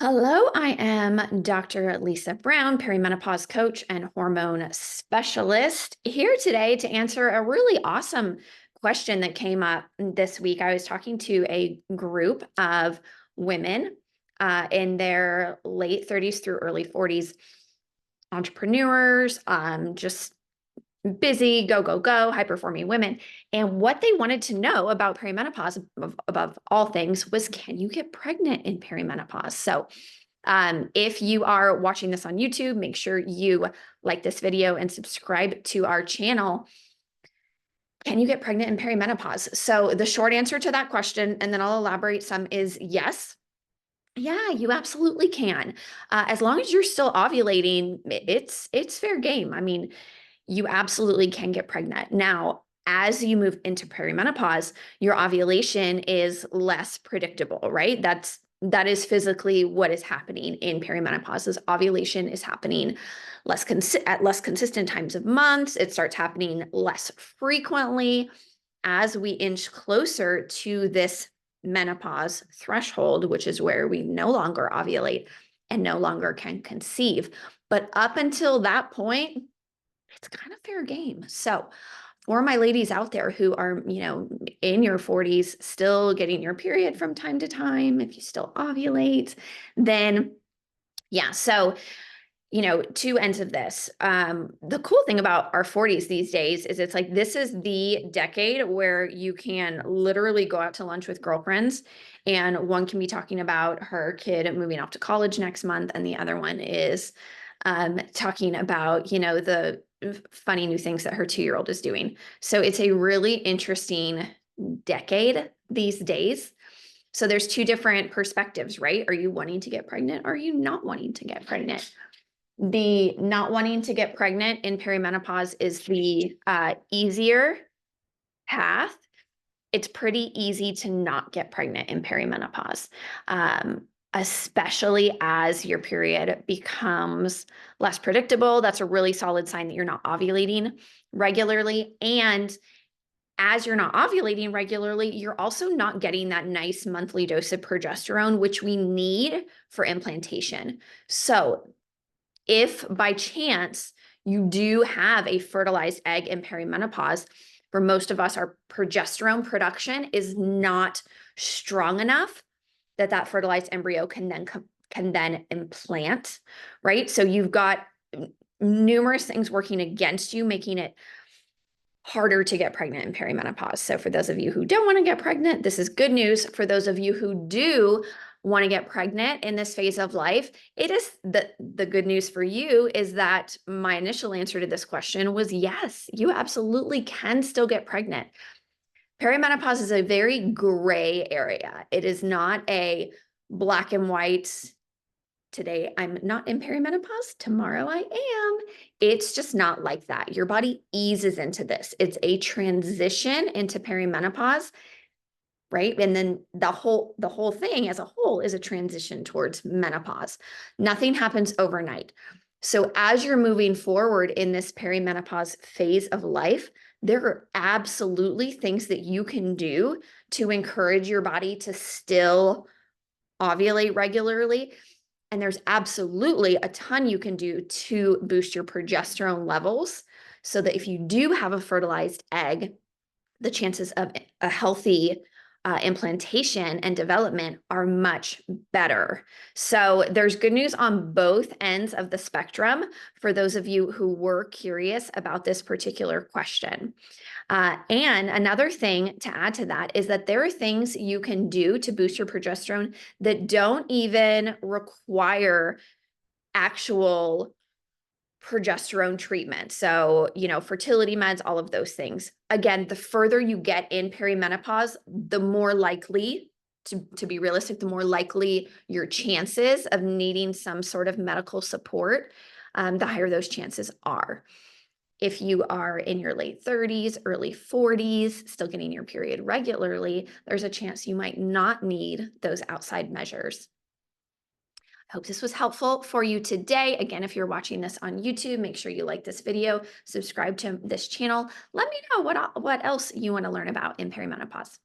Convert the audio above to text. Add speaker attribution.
Speaker 1: Hello, I am Dr. Lisa Brown, perimenopause coach and hormone specialist, here today to answer a really awesome question that came up this week. I was talking to a group of women in their late 30s through early 40s, entrepreneurs, just busy, go, go, go, high performing women. And what they wanted to know about perimenopause, above all things, was can you get pregnant in perimenopause? So, if you are watching this on YouTube, make sure you like this video and subscribe to our channel. Can you get pregnant in perimenopause? So, the short answer to that question, and then I'll elaborate some, is yes. Yeah, you absolutely can. As long as you're still ovulating, it's fair game. I mean, you absolutely can get pregnant. Now, as you move into perimenopause, your ovulation is less predictable, right? That is physically what is happening in perimenopause. Is ovulation is happening at less consistent times of months. It starts happening less frequently as we inch closer to this menopause threshold, which is where we no longer ovulate and no longer can conceive. But up until that point, it's kind of fair game. So, for my ladies out there who are, in your 40s, still getting your period from time to time, if you still ovulate, then yeah. So, two ends of this. The cool thing about our 40s these days is it's like this is the decade where you can literally go out to lunch with girlfriends, and one can be talking about her kid moving off to college next month, and the other one is talking about, the funny new things that her 2-year-old is doing. So it's a really interesting decade these days. So there's two different perspectives, right? Are you wanting to get pregnant? Or are you not wanting to get pregnant? The not wanting to get pregnant in perimenopause is the easier path. It's pretty easy to not get pregnant in perimenopause, especially as your period becomes less predictable. That's a really solid sign that you're not ovulating regularly. And as you're not ovulating regularly, you're also not getting that nice monthly dose of progesterone, which we need for implantation. So if by chance you do have a fertilized egg in perimenopause, for most of us, our progesterone production is not strong enough that fertilized embryo can then implant, right? So you've got numerous things working against you, making it harder to get pregnant in perimenopause. So for those of you who don't want to get pregnant, this is good news. For those of you who do want to get pregnant in this phase of life, it is the good news for you is that my initial answer to this question was yes, you absolutely can still get pregnant. Perimenopause is a very gray area. It is not a black and white, today I'm not in perimenopause, tomorrow I am. It's just not like that. Your body eases into this. It's a transition into perimenopause, right? And then the whole thing as a whole is a transition towards menopause. Nothing happens overnight. So as you're moving forward in this perimenopause phase of life, there are absolutely things that you can do to encourage your body to still ovulate regularly. And there's absolutely a ton you can do to boost your progesterone levels so that if you do have a fertilized egg, the chances of a healthy implantation and development are much better. So there's good news on both ends of the spectrum for those of you who were curious about this particular question. And another thing to add to that is that there are things you can do to boost your progesterone that don't even require actual progesterone treatment. So, fertility meds, all of those things. Again, the further you get in perimenopause, the more likely to be realistic, the more likely your chances of needing some sort of medical support, the higher those chances are. If you are in your late 30s, early 40s, still getting your period regularly, there's a chance you might not need those outside measures. I hope this was helpful for you today. Again, if you're watching this on YouTube, make sure you like this video, subscribe to this channel. Let me know what else you want to learn about in perimenopause.